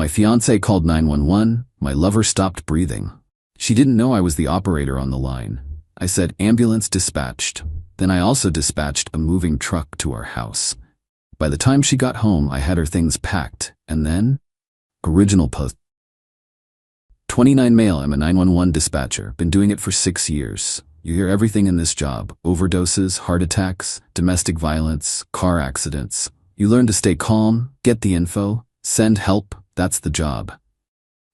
My fiancée called 911, my lover stopped breathing. She didn't know I was the operator on the line. I said, ambulance dispatched. Then I also dispatched a moving truck to our house. By the time she got home, I had her things packed, and then... Original post. 29 male, I'm a 911 dispatcher, been doing it for 6 years. You hear everything in this job: overdoses, heart attacks, domestic violence, car accidents. You learn to stay calm, get the info, send help, that's the job.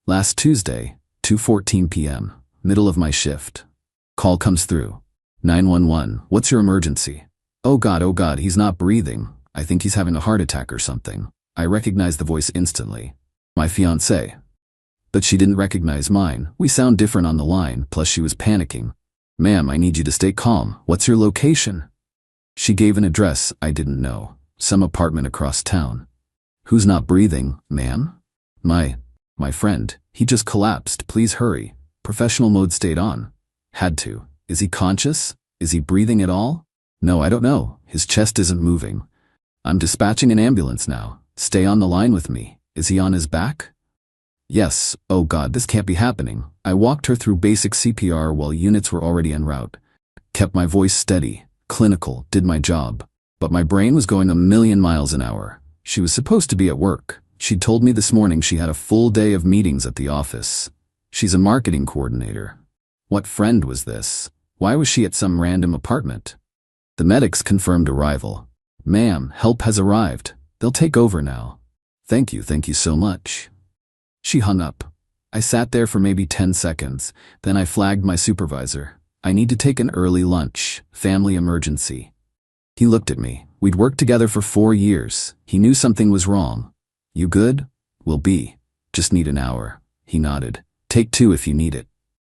Last Tuesday, 2:14 p.m., middle of my shift. Call comes through. 911, what's your emergency? Oh God, he's not breathing. I think he's having a heart attack or something. I recognized the voice instantly. My fiancée. But she didn't recognize mine. We sound different on the line, plus she was panicking. Ma'am, I need you to stay calm. What's your location? She gave an address I didn't know. Some apartment across town. Who's not breathing, ma'am? My friend. He just collapsed. Please hurry. Professional mode stayed on. Had to. Is he conscious? Is he breathing at all? No, I don't know. His chest isn't moving. I'm dispatching an ambulance now. Stay on the line with me. Is he on his back? Yes. Oh God, this can't be happening. I walked her through basic CPR while units were already en route. Kept my voice steady, clinical, did my job. But my brain was going a million miles an hour. She was supposed to be at work. She'd told me this morning she had a full day of meetings at the office. She's a marketing coordinator. What friend was this? Why was she at some random apartment? The medics confirmed arrival. Ma'am, help has arrived. They'll take over now. Thank you so much. She hung up. I sat there for maybe 10 seconds. Then I flagged my supervisor. I need to take an early lunch. Family emergency. He looked at me. We'd worked together for 4 years. He knew something was wrong. You good? Will be. Just need an hour. He nodded. Take 2 if you need it.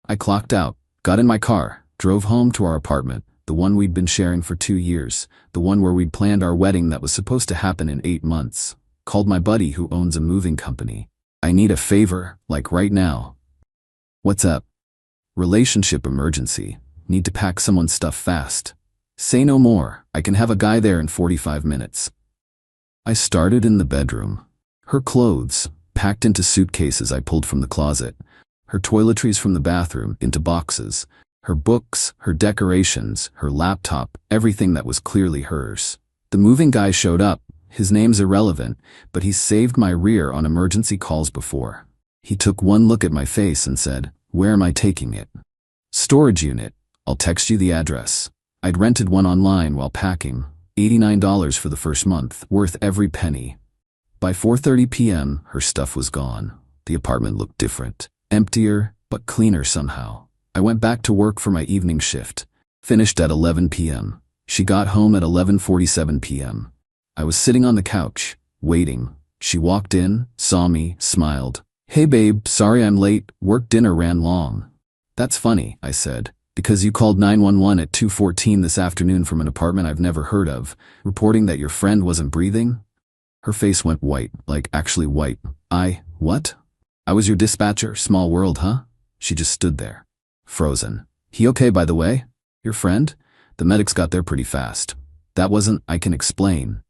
I clocked out, got in my car, drove home to our apartment, the one we'd been sharing for 2 years, the one where we'd planned our wedding that was supposed to happen in 8 months. Called my buddy who owns a moving company. I need a favor, like right now. What's up? Relationship emergency. Need to pack someone's stuff fast. Say no more. I can have a guy there in 45 minutes. I started in the bedroom. Her clothes, packed into suitcases I pulled from the closet. Her toiletries from the bathroom into boxes. Her books, her decorations, her laptop, everything that was clearly hers. The moving guy showed up. His name's irrelevant, but he's saved my rear on emergency calls before. He took one look at my face and said, "Where am I taking it?" Storage unit. I'll text you the address. I'd rented one online while packing. $89 for the first month, worth every penny. By 4:30 p.m., her stuff was gone. The apartment looked different. Emptier, but cleaner somehow. I went back to work for my evening shift. Finished at 11 p.m. She got home at 11:47 p.m. I was sitting on the couch, waiting. She walked in, saw me, smiled. Hey babe, sorry I'm late, work dinner ran long. That's funny, I said, because you called 911 at 2:14 this afternoon from an apartment I've never heard of, reporting that your friend wasn't breathing? Her face went white, like actually white. What? I was your dispatcher, small world, huh? She just stood there, frozen. He okay, by the way? Your friend? The medics got there pretty fast. That wasn't, I can explain.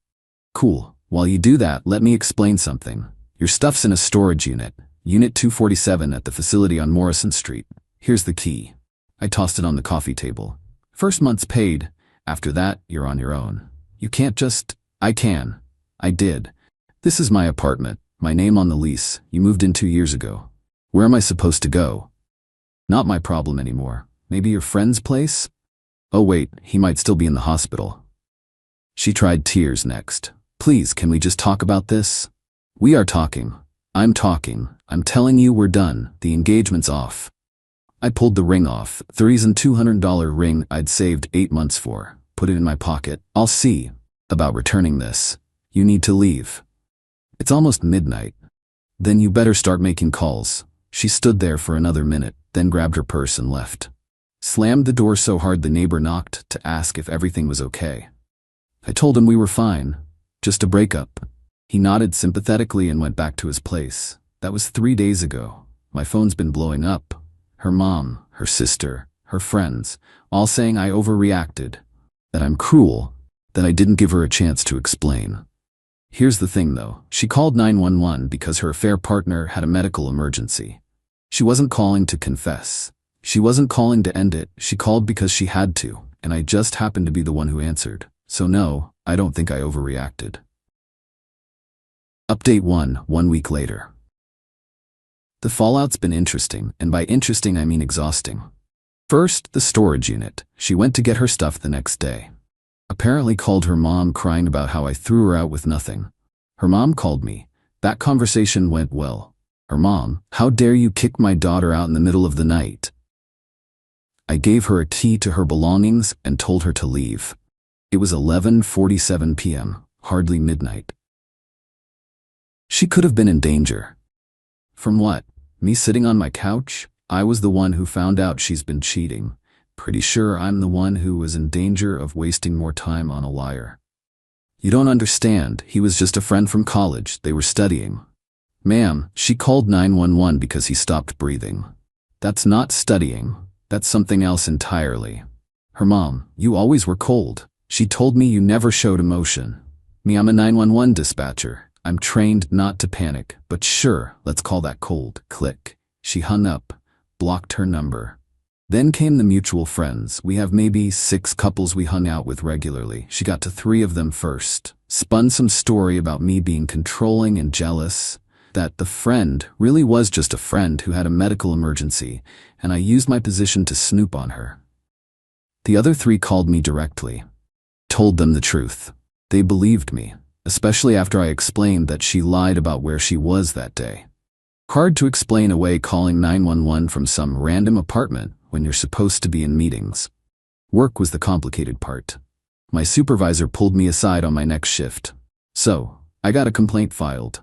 Cool. While you do that, let me explain something. Your stuff's in a storage unit. Unit 247 at the facility on Morrison Street. Here's the key. I tossed it on the coffee table. First month's paid. After that, you're on your own. You can't just... I can. I did. This is my apartment. My name on the lease. You moved in 2 years ago. Where am I supposed to go? Not my problem anymore. Maybe your friend's place? Oh wait, he might still be in the hospital. She tried tears next. Please, can we just talk about this? We are talking. I'm talking. I'm telling you we're done. The engagement's off. I pulled the ring off, the reason $200 ring I'd saved 8 months for. Put it in my pocket. I'll see about returning this. You need to leave. It's almost midnight. Then you better start making calls. She stood there for another minute, then grabbed her purse and left. Slammed the door so hard the neighbor knocked to ask if everything was okay. I told him we were fine. Just a breakup. He nodded sympathetically and went back to his place. That was 3 days ago. My phone's been blowing up. Her mom, her sister, her friends, all saying I overreacted, that I'm cruel, that I didn't give her a chance to explain. Here's the thing though, she called 911 because her affair partner had a medical emergency. She wasn't calling to confess. She wasn't calling to end it, she called because she had to, and I just happened to be the one who answered. So no, I don't think I overreacted. Update 1 week later. The fallout's been interesting, and by interesting I mean exhausting. First, the storage unit. She went to get her stuff the next day. Apparently called her mom crying about how I threw her out with nothing. Her mom called me. That conversation went well. Her mom, how dare you kick my daughter out in the middle of the night? I gave her a key to her belongings and told her to leave. It was 11:47 p.m., hardly midnight. She could have been in danger. From what? Me sitting on my couch? I was the one who found out she's been cheating. Pretty sure I'm the one who was in danger of wasting more time on a liar. You don't understand, he was just a friend from college, they were studying. Ma'am, she called 911 because he stopped breathing. That's not studying, that's something else entirely. Her mom, you always were cold. She told me you never showed emotion. Me, I'm a 911 dispatcher. I'm trained not to panic, but sure, let's call that cold. Click. She hung up, blocked her number. Then came the mutual friends. We have maybe 6 couples we hung out with regularly. She got to 3 of them first. Spun some story about me being controlling and jealous. That the friend really was just a friend who had a medical emergency, and I used my position to snoop on her. The other 3 called me directly. Told them the truth. They believed me, especially after I explained that she lied about where she was that day. Hard to explain away calling 911 from some random apartment when you're supposed to be in meetings. Work was the complicated part. My supervisor pulled me aside on my next shift. So, I got a complaint filed.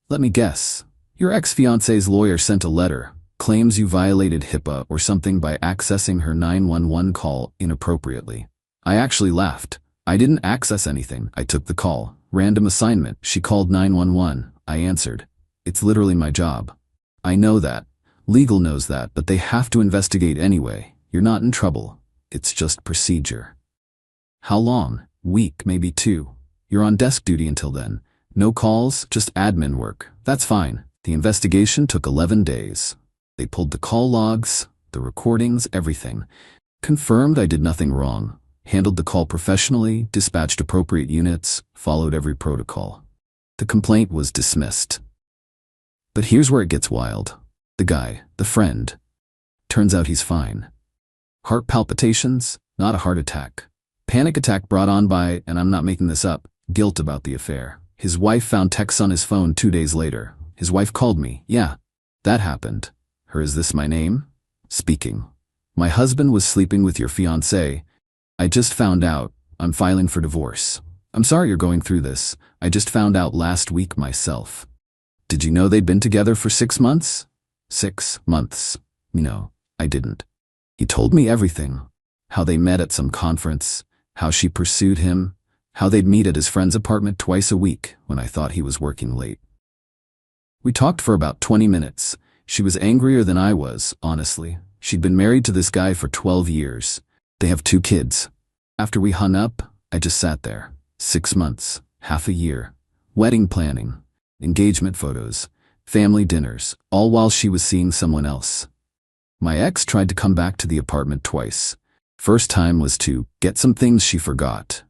Let me guess. Your ex-fiancée's lawyer sent a letter, claims you violated HIPAA or something by accessing her 911 call inappropriately. I actually laughed. I didn't access anything. I took the call. Random assignment. She called 911. I answered. It's literally my job. I know that. Legal knows that, but they have to investigate anyway. You're not in trouble. It's just procedure. How long? Week, maybe 2. You're on desk duty until then. No calls, just admin work. That's fine. The investigation took 11 days. They pulled the call logs, the recordings, everything. Confirmed I did nothing wrong. Handled the call professionally, dispatched appropriate units, followed every protocol. The complaint was dismissed. But here's where it gets wild. The guy, the friend. Turns out he's fine. Heart palpitations, not a heart attack. Panic attack brought on by, and I'm not making this up, guilt about the affair. His wife found texts on his phone 2 days later. His wife called me. Yeah, that happened. Her, is this my name? Speaking. My husband was sleeping with your fiancée. I just found out. I'm filing for divorce. I'm sorry you're going through this. I just found out last week myself. Did you know they'd been together for 6 months? 6 months. No, I didn't. He told me everything. How they met at some conference, how she pursued him, how they'd meet at his friend's apartment twice a week when I thought he was working late. We talked for about 20 minutes. She was angrier than I was, honestly. She'd been married to this guy for 12 years. They have 2 kids. After we hung up, I just sat there. 6 months, half a year. Wedding planning, engagement photos, family dinners, all while she was seeing someone else. My ex tried to come back to the apartment twice. First time was to get some things she forgot.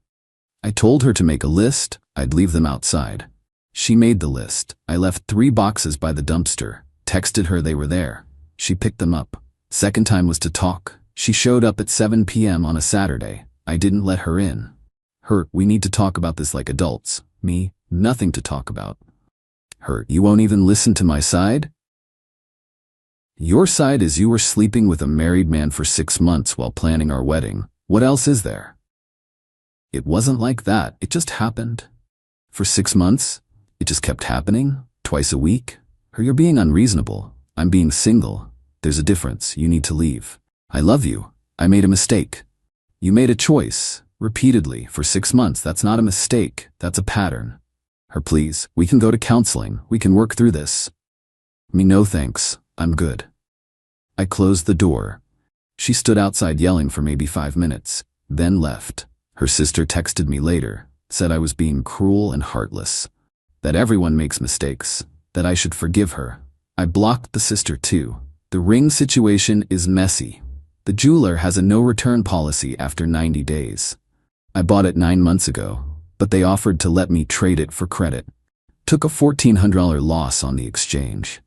I told her to make a list, I'd leave them outside. She made the list. I left 3 boxes by the dumpster, texted her they were there. She picked them up. Second time was to talk. She showed up at 7 p.m. on a Saturday. I didn't let her in. Her, we need to talk about this like adults. Me, nothing to talk about. Her, you won't even listen to my side? Your side is you were sleeping with a married man for 6 months while planning our wedding. What else is there? It wasn't like that. It just happened. For 6 months? It just kept happening? Twice a week? Or you're being unreasonable. I'm being single. There's a difference. You need to leave. I love you. I made a mistake. You made a choice. Repeatedly. For 6 months. That's not a mistake. That's a pattern. Her, please. We can go to counseling. We can work through this. Me, no thanks. I'm good. I closed the door. She stood outside yelling for maybe 5 minutes, then left. Her sister texted me later, said I was being cruel and heartless. that everyone makes mistakes, that I should forgive her. I blocked the sister too. The ring situation is messy. The jeweler has a no-return policy after 90 days. I bought it 9 months ago, but they offered to let me trade it for credit. Took a $1,400 loss on the exchange.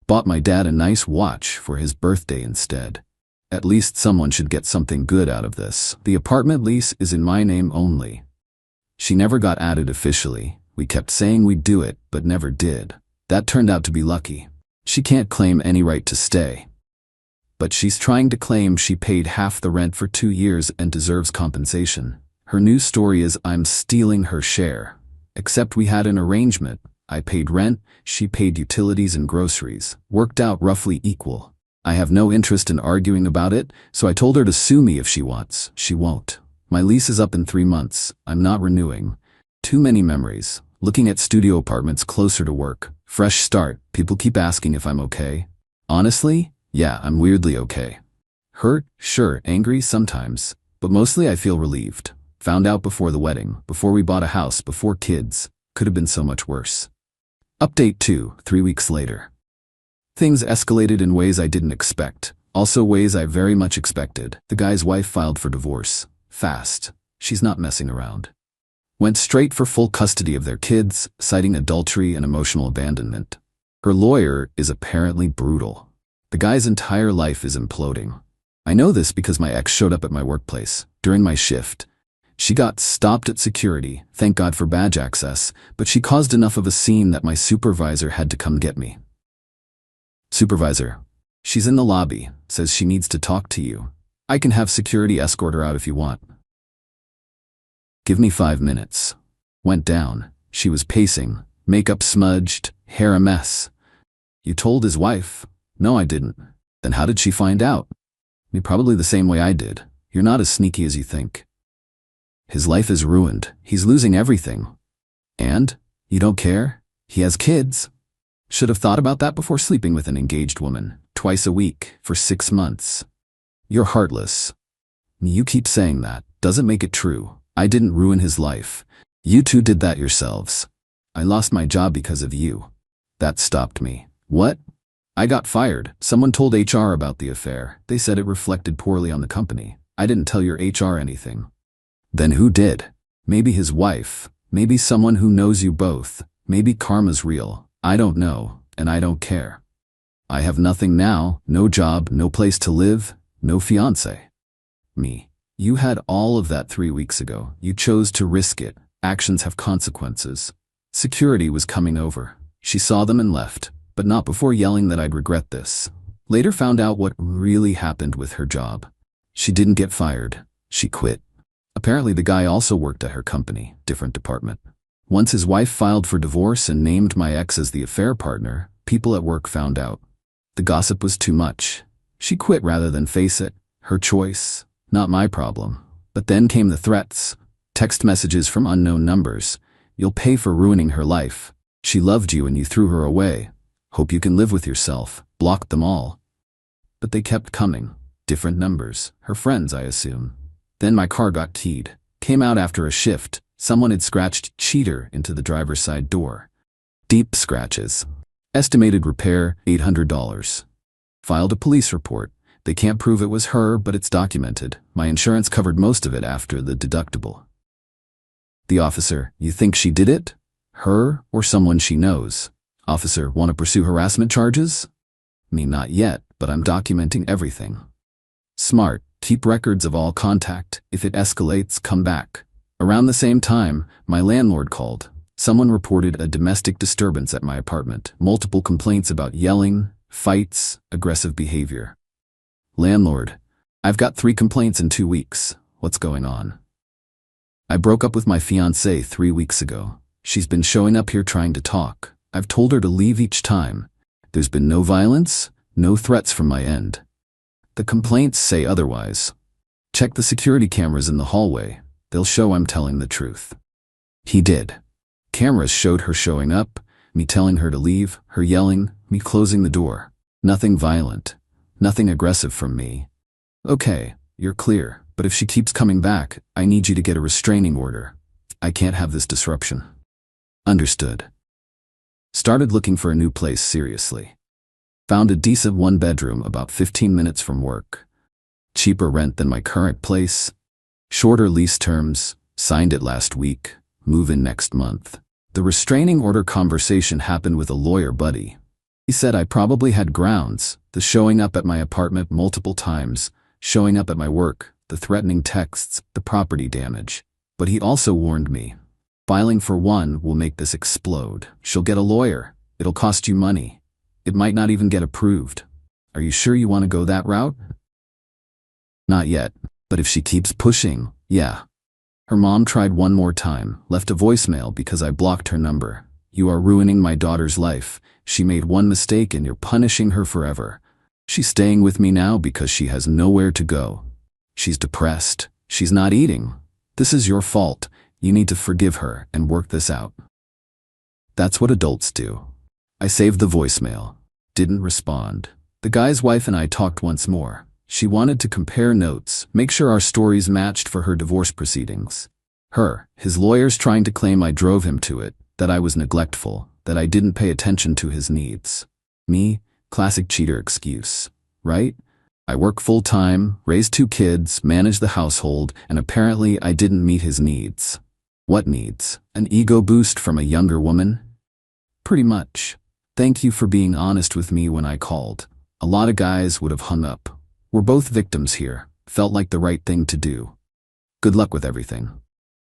Bought my dad a nice watch for his birthday instead. At least someone should get something good out of this. The apartment lease is in my name only. She never got added officially. We kept saying we'd do it, but never did. That turned out to be lucky. She can't claim any right to stay. But she's trying to claim she paid half the rent for 2 years and deserves compensation. Her new story is I'm stealing her share. Except we had an arrangement. I paid rent, she paid utilities and groceries. Worked out roughly equal. I have no interest in arguing about it, so I told her to sue me if she wants. She won't. My lease is up in 3 months. I'm not renewing. Too many memories. Looking at studio apartments closer to work. Fresh start. People keep asking if I'm okay. Honestly, yeah, I'm weirdly okay. Hurt, sure, angry sometimes. But mostly I feel relieved. Found out before the wedding, before we bought a house, before kids. Could have been so much worse. Update 2, 3 weeks later. Things escalated in ways I didn't expect. Also ways I very much expected. The guy's wife filed for divorce. Fast. She's not messing around. Went straight for full custody of their kids, citing adultery and emotional abandonment. Her lawyer is apparently brutal. The guy's entire life is imploding. I know this because my ex showed up at my workplace during my shift. She got stopped at security, thank God for badge access, but she caused enough of a scene that my supervisor had to come get me. Supervisor. She's in the lobby, says she needs to talk to you. I can have security escort her out if you want. Give me 5 minutes. Went down. She was pacing, makeup smudged, hair a mess. You told his wife? No, I didn't. Then how did she find out? Probably the same way I did. You're not as sneaky as you think. His life is ruined. He's losing everything. And? You don't care? He has kids. Should have thought about that before sleeping with an engaged woman, twice a week, for 6 months. You're heartless. You keep saying that. Doesn't make it true. I didn't ruin his life. You two did that yourselves. I lost my job because of you. That stopped me. What? I got fired. Someone told HR about the affair. They said it reflected poorly on the company. I didn't tell your HR anything. Then who did? Maybe his wife. Maybe someone who knows you both. Maybe karma's real. I don't know, and I don't care. I have nothing now, no job, no place to live, no fiancé. Me. You had all of that 3 weeks ago. You chose to risk it. Actions have consequences. Security was coming over. She saw them and left, but not before yelling that I'd regret this. Later found out what really happened with her job. She didn't get fired. She quit. Apparently the guy also worked at her company, different department. Once his wife filed for divorce and named my ex as the affair partner, people at work found out. The gossip was too much. She quit rather than face it. Her choice. Not my problem. But then came the threats. Text messages from unknown numbers. You'll pay for ruining her life. She loved you and you threw her away. Hope you can live with yourself. Blocked them all. But they kept coming. Different numbers. Her friends, I assume. Then my car got keyed. Came out after a shift. Someone had scratched cheater into the driver's side door. Deep scratches. Estimated repair, $800. Filed a police report. They can't prove it was her, but it's documented. My insurance covered most of it after the deductible. The officer, you think she did it? Her or someone she knows? Officer, want to pursue harassment charges? Me, not yet, but I'm documenting everything. Smart. Keep records of all contact. If it escalates, come back. Around the same time, my landlord called. Someone reported a domestic disturbance at my apartment. Multiple complaints about yelling, fights, aggressive behavior. Landlord, I've got 3 complaints in 2 weeks. What's going on? I broke up with my fiancée 3 weeks ago. She's been showing up here trying to talk. I've told her to leave each time. There's been no violence, no threats from my end. The complaints say otherwise. Check the security cameras in the hallway. They'll show I'm telling the truth. He did. Cameras showed her showing up, me telling her to leave, her yelling, me closing the door. Nothing violent. Nothing aggressive from me. Okay, you're clear, but if she keeps coming back, I need you to get a restraining order. I can't have this disruption. Understood. Started looking for a new place seriously. Found a decent one-bedroom about 15 minutes from work. Cheaper rent than my current place. Shorter lease terms. Signed it last week. Move in next month. The restraining order conversation happened with a lawyer buddy. He said I probably had grounds, the showing up at my apartment multiple times, showing up at my work, the threatening texts, the property damage. But he also warned me. Filing for one will make this explode. She'll get a lawyer. It'll cost you money. It might not even get approved. Are you sure you want to go that route? Not yet, but if she keeps pushing, yeah. Her mom tried one more time, left a voicemail because I blocked her number. You are ruining my daughter's life. She made one mistake and you're punishing her forever. She's staying with me now because she has nowhere to go. She's depressed. She's not eating. This is your fault. You need to forgive her and work this out. That's what adults do. I saved the voicemail. Didn't respond. The guy's wife and I talked once more. She wanted to compare notes, make sure our stories matched for her divorce proceedings. His lawyers trying to claim I drove him to it, that I was neglectful, that I didn't pay attention to his needs. Me, classic cheater excuse, right? I work full-time, raise 2 kids, manage the household, and apparently I didn't meet his needs. What needs? An ego boost from a younger woman? Pretty much. Thank you for being honest with me when I called. A lot of guys would have hung up. We're both victims here. Felt like the right thing to do. Good luck with everything.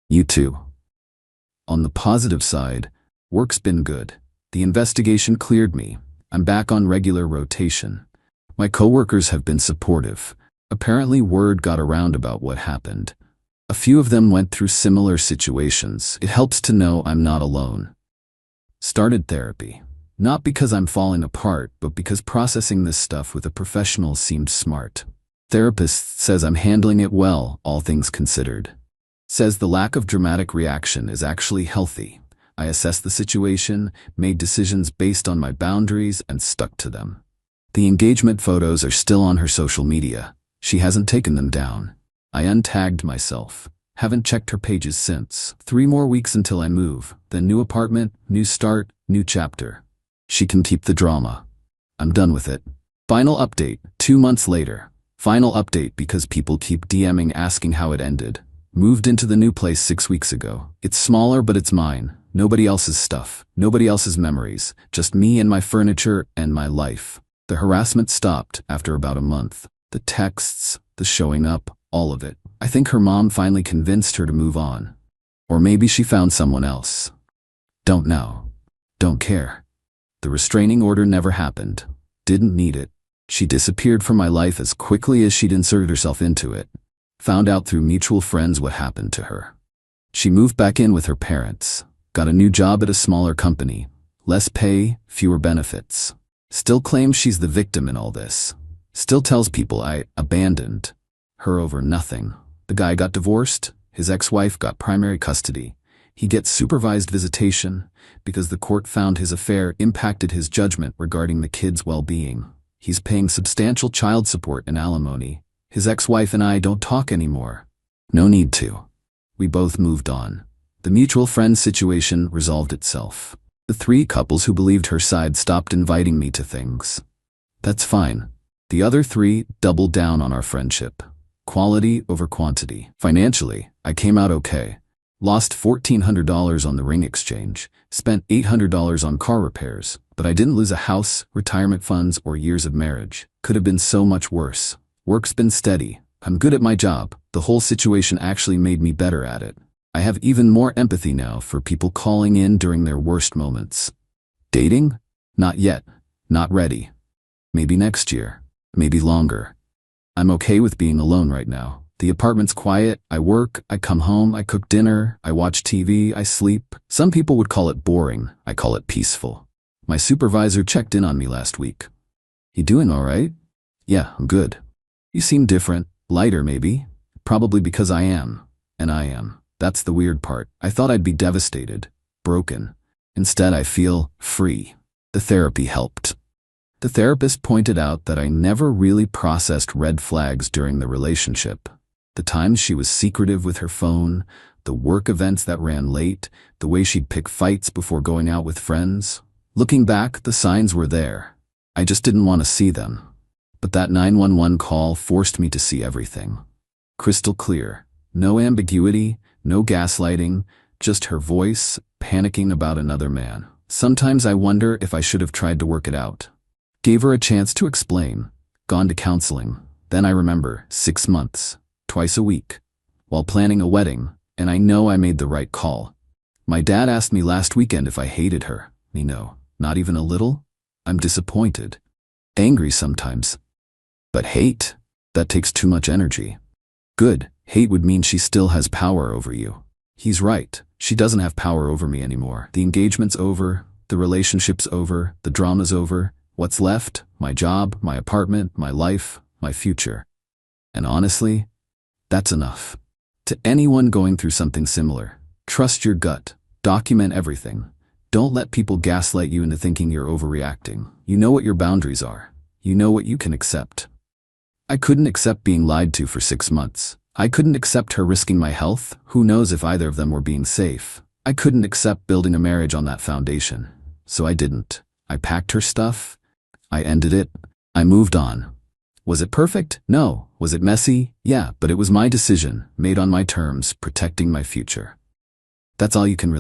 You too. On the positive side, work's been good. The investigation cleared me. I'm back on regular rotation. My coworkers have been supportive. Apparently word got around about what happened. A few of them went through similar situations. It helps to know I'm not alone. Started therapy. Not because I'm falling apart, but because processing this stuff with a professional seemed smart. Therapist says I'm handling it well, all things considered. Says the lack of dramatic reaction is actually healthy. I assessed the situation, made decisions based on my boundaries, and stuck to them. The engagement photos are still on her social media. She hasn't taken them down. I untagged myself. Haven't checked her pages since. 3 more weeks until I move. Then new apartment, new start, new chapter. She can keep the drama. I'm done with it. Final update, 2 months later. Final update because people keep DMing asking how it ended. Moved into the new place 6 weeks ago. It's smaller, but it's mine. Nobody else's stuff. Nobody else's memories. Just me and my furniture and my life. The harassment stopped after about a month. The texts, the showing up, all of it. I think her mom finally convinced her to move on. Or maybe she found someone else. Don't know. Don't care. The restraining order never happened. Didn't need it. She disappeared from my life as quickly as she'd inserted herself into it. Found out through mutual friends what happened to her. She moved back in with her parents. Got a new job at a smaller company. Less pay, fewer benefits. Still claims she's the victim in all this. Still tells people I abandoned her over nothing. The guy got divorced. His ex-wife got primary custody. He gets supervised visitation because the court found his affair impacted his judgment regarding the kid's well-being. He's paying substantial child support and alimony. His ex-wife and I don't talk anymore. No need to. We both moved on. The mutual friend situation resolved itself. The 3 couples who believed her side stopped inviting me to things. That's fine. The other 3 doubled down on our friendship. Quality over quantity. Financially, I came out okay. Lost $1,400 on the ring exchange. Spent $800 on car repairs. But I didn't lose a house, retirement funds, or years of marriage. Could have been so much worse. Work's been steady. I'm good at my job. The whole situation actually made me better at it. I have even more empathy now for people calling in during their worst moments. Dating? Not yet. Not ready. Maybe next year. Maybe longer. I'm okay with being alone right now. The apartment's quiet. I work. I come home. I cook dinner. I watch TV. I sleep. Some people would call it boring. I call it peaceful. My supervisor checked in on me last week. You doing all right? Yeah, I'm good. You seem different. Lighter, maybe. Probably because I am. And I am. That's the weird part. I thought I'd be devastated. Broken. Instead, I feel free. The therapy helped. The therapist pointed out that I never really processed red flags during the relationship. The times she was secretive with her phone, the work events that ran late, the way she'd pick fights before going out with friends. Looking back, the signs were there. I just didn't want to see them. But that 911 call forced me to see everything. Crystal clear. No ambiguity, no gaslighting, just her voice, panicking about another man. Sometimes I wonder if I should have tried to work it out. Gave her a chance to explain. Gone to counseling. Then I remember, 6 months, twice a week, while planning a wedding, and I know I made the right call. My dad asked me last weekend if I hated her. No, not even a little. I'm disappointed. Angry sometimes. But hate? That takes too much energy. Good, hate would mean she still has power over you. He's right, she doesn't have power over me anymore. The engagement's over, the relationship's over, the drama's over. What's left? My job, my apartment, my life, my future. And honestly, that's enough. To anyone going through something similar, trust your gut, document everything. Don't let people gaslight you into thinking you're overreacting. You know what your boundaries are. You know what you can accept. I couldn't accept being lied to for 6 months. I couldn't accept her risking my health. Who knows if either of them were being safe. I couldn't accept building a marriage on that foundation. So I didn't. I packed her stuff. I ended it. I moved on. Was it perfect? No. Was it messy? Yeah, but it was my decision, made on my terms, protecting my future. That's all you can really